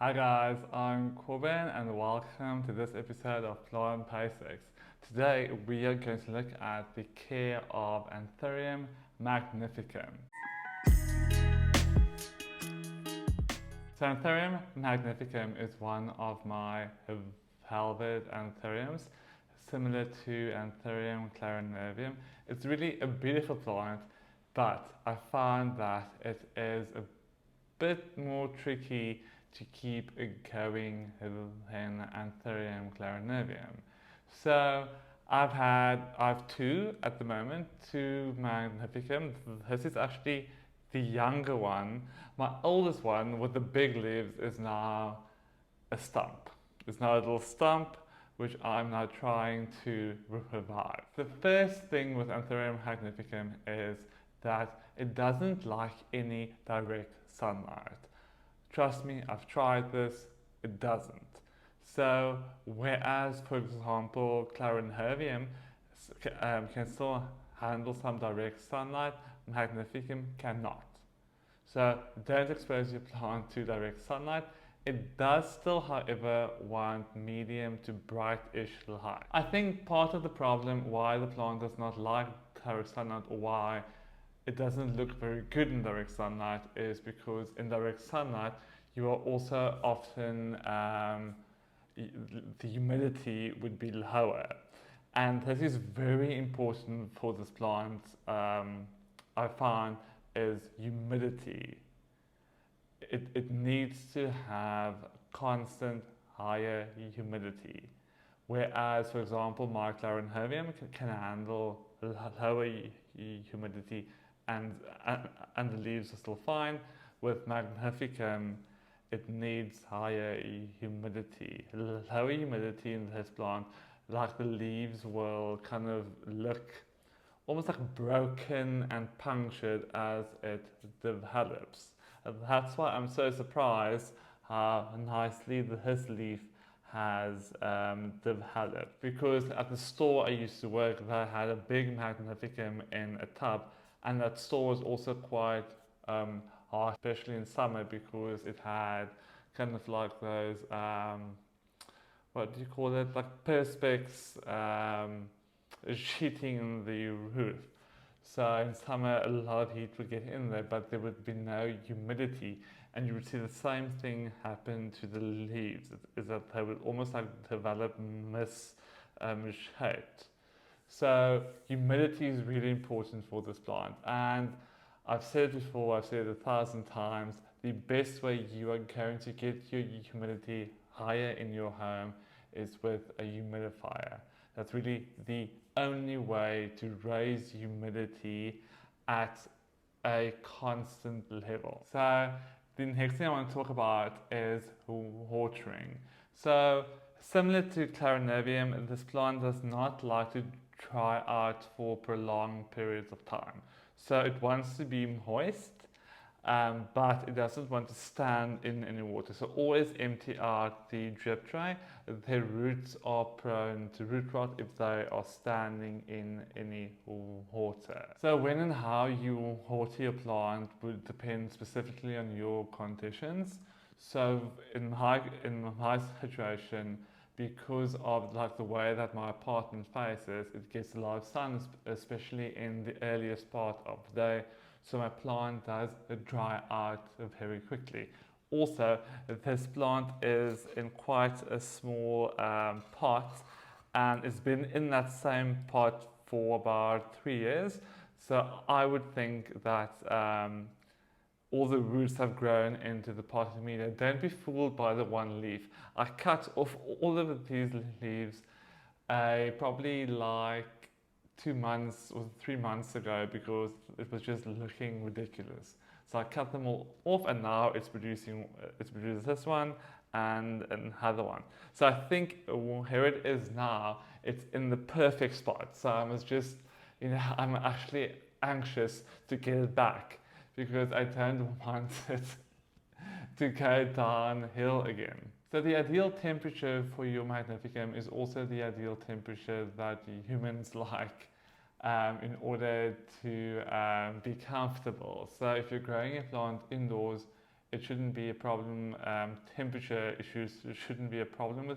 Hi guys, I'm Corbin and welcome to this episode of Plant Basics. Today we are going to look at the care of Anthurium Magnificum. So Anthurium Magnificum is one of my velvet anthuriums, similar to Anthurium clarinervium. It's really a beautiful plant, but I found that it is a bit more tricky to keep it going than Anthurium clarinervium. So I've two at the moment, two Magnificum. This is actually the younger one. My oldest one with the big leaves is now a stump. It's now a little stump which I'm now trying to revive. The first thing with Anthurium magnificum is that it doesn't like any direct sunlight. Trust me, I've tried this, it doesn't. So, whereas, for example, clarinervium can still handle some direct sunlight, magnificum cannot. So, don't expose your plant to direct sunlight. It does still, however, want medium to brightish light. I think part of the problem why the plant does not like direct sunlight or why it doesn't look very good in direct sunlight is because in direct sunlight you are also often the humidity would be lower, and this is very important for this plant. I find is humidity. It needs to have constant higher humidity, whereas for example my clarinervium can handle lower humidity and, and the leaves are still fine. With magnificum, it needs higher humidity. Lower humidity in this plant, like the leaves will kind of look almost like broken and punctured as it develops. And that's why I'm so surprised how nicely this leaf has developed. Because at the store I used to work, they had a big magnificum in a tub, and that store was also quite harsh, especially in summer, because it had kind of like those what do you call it, like perspex sheeting in the roof. So in summer a lot of heat would get in there, but there would be no humidity, and you would see the same thing happen to the leaves. Is that they would almost like develop shaped. So humidity is really important for this plant, and I've said it before, I've said it 1,000 times, the best way you are going to get your humidity higher in your home is with a humidifier. That's really the only way to raise humidity at a constant level. So the next thing I want to talk about is watering. So similar to clarinervium, this plant does not like to dry out for prolonged periods of time. So it wants to be moist, but it doesn't want to stand in any water. So always empty out the drip tray. Their roots are prone to root rot if they are standing in any water. So when and how you water your plant would depend specifically on your conditions. So in my situation, because of like the way that my apartment faces, it gets a lot of sun, especially in the earliest part of the day. So my plant does dry out very quickly. Also, this plant is in quite a small pot, and it's been in that same pot for about 3 years. So I would think that all the roots have grown into the pot immediately. Don't be fooled by the one leaf. I cut off all of these leaves probably like 2 months or 3 months ago because it was just looking ridiculous. So I cut them all off, and now it's producing this one and another one. So I think here it is now. It's in the perfect spot. So I was just, I'm actually anxious to get it back because I don't want it to go downhill again. So the ideal temperature for your magnificum is also the ideal temperature that humans like in order to be comfortable. So if you're growing a plant indoors, it shouldn't be a problem. Temperature issues shouldn't be a problem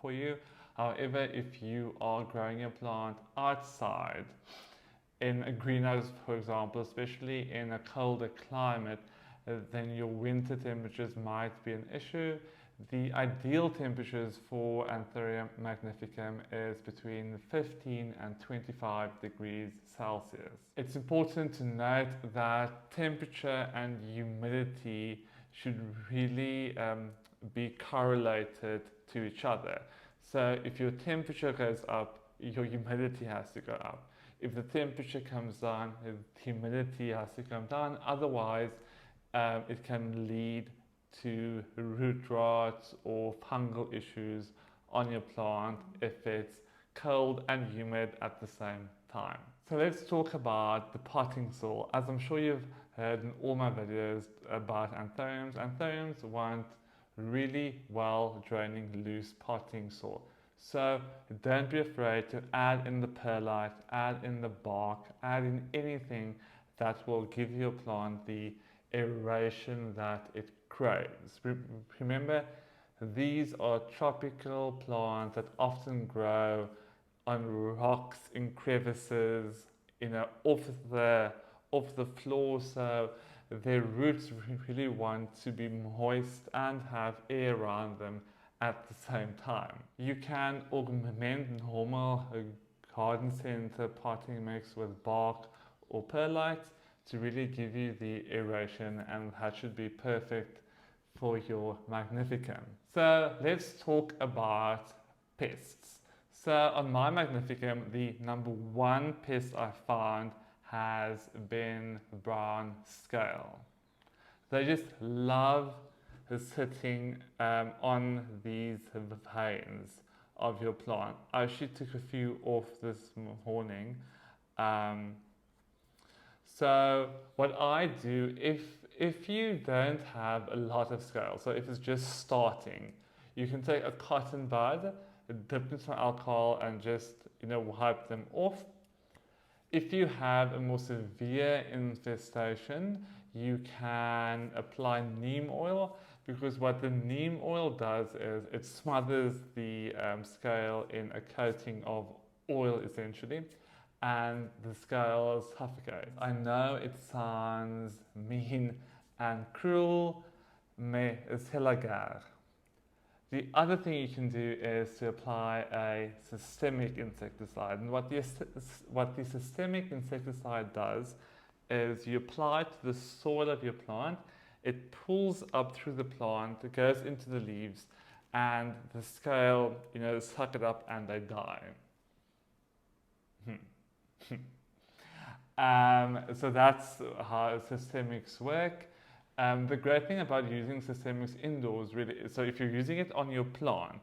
for you. However, if you are growing your plant outside in a greenhouse, for example, especially in a colder climate, then your winter temperatures might be an issue. The ideal temperatures for Anthurium magnificum is between 15 and 25 degrees Celsius. It's important to note that temperature and humidity should really be correlated to each other. So if your temperature goes up, your humidity has to go up. If the temperature comes down, the humidity has to come down. Otherwise, it can lead to root rot or fungal issues on your plant if it's cold and humid at the same time. So let's talk about the potting soil. As I'm sure you've heard in all my videos about anthuriums, anthuriums want really well draining loose potting soil. So don't be afraid to add in the perlite, add in the bark, add in anything that will give your plant the aeration that it craves. Remember, these are tropical plants that often grow on rocks in crevices, off the floor, so their roots really want to be moist and have air around them at the same time. You can augment normal garden center potting mix with bark or perlite to really give you the aeration, and that should be perfect for your Magnificum. So let's talk about pests. So on my Magnificum, the number one pest I found has been brown scale. They just love sitting on these veins of your plant. I actually took a few off this morning. So what I do, if you don't have a lot of scale, so if it's just starting, you can take a cotton bud, dip in some alcohol and just wipe them off. If you have a more severe infestation, you can apply neem oil, because what the neem oil does is it smothers the scale in a coating of oil essentially, and the scale suffocates. I know it sounds mean and cruel, mais c'est la guerre. The other thing you can do is to apply a systemic insecticide. And what the systemic insecticide does is you apply it to the soil of your plant, it pulls up through the plant, it goes into the leaves, and the scale, suck it up and they die. So that's how systemics work. The great thing about using systemics indoors really is, so if you're using it on your plant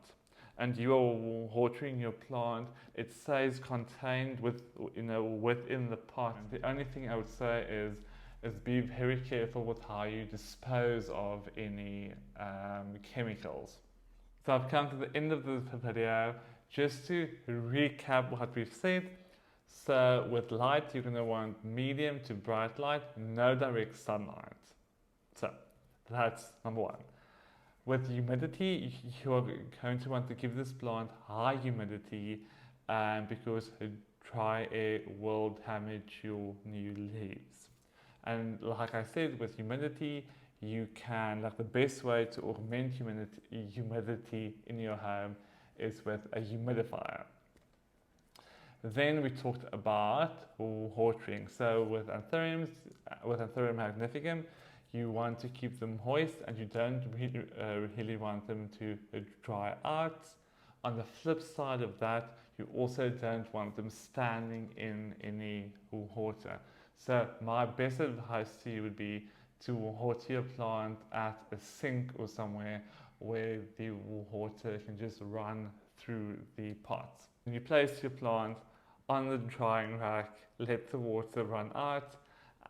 and you are watering your plant, it stays contained within the pot. The only thing I would say is be very careful with how you dispose of any chemicals. So I've come to the end of this video. Just to recap what we've said. So with light, you're going to want medium to bright light, no direct sunlight. So that's number one. With humidity, you're going to want to give this plant high humidity because dry air will damage your new leaves. And like I said, with humidity, you can, the best way to augment humidity in your home is with a humidifier. Then we talked about watering. So with Anthurium Magnificum, you want to keep them moist and you don't really want them to dry out. On the flip side of that, you also don't want them standing in any water. So my best advice to you would be to water your plant at a sink or somewhere where the water can just run through the pot. When you place your plant on the drying rack, let the water run out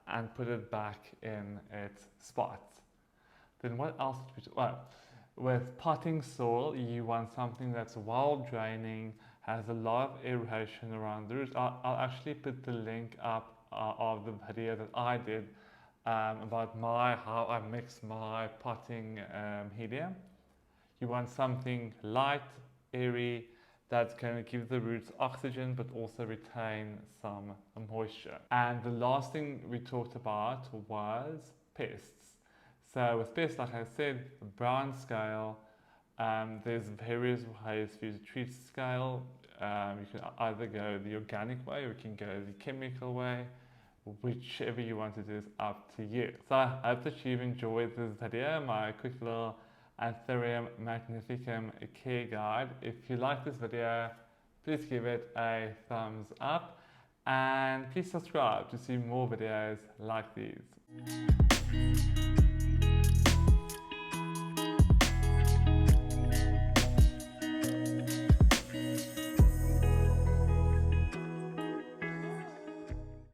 and put it back in its spot. Then what else did we do? Well, with potting soil, you want something that's well draining, has a lot of aeration around the roots. I'll actually put the link up of the video that I did about how I mix my potting helium. You want something light, airy, that's going to give the roots oxygen but also retain some moisture. And the last thing we talked about was pests. So with pests, like I said, the brown scale, there's various ways for you to treat scale. You can either go the organic way or you can go the chemical way. Whichever you want to do is up to you. So I hope that you've enjoyed this video, my quick little Anthurium Magnificum care guide. If you like this video, please give it a thumbs up and please subscribe to see more videos like these.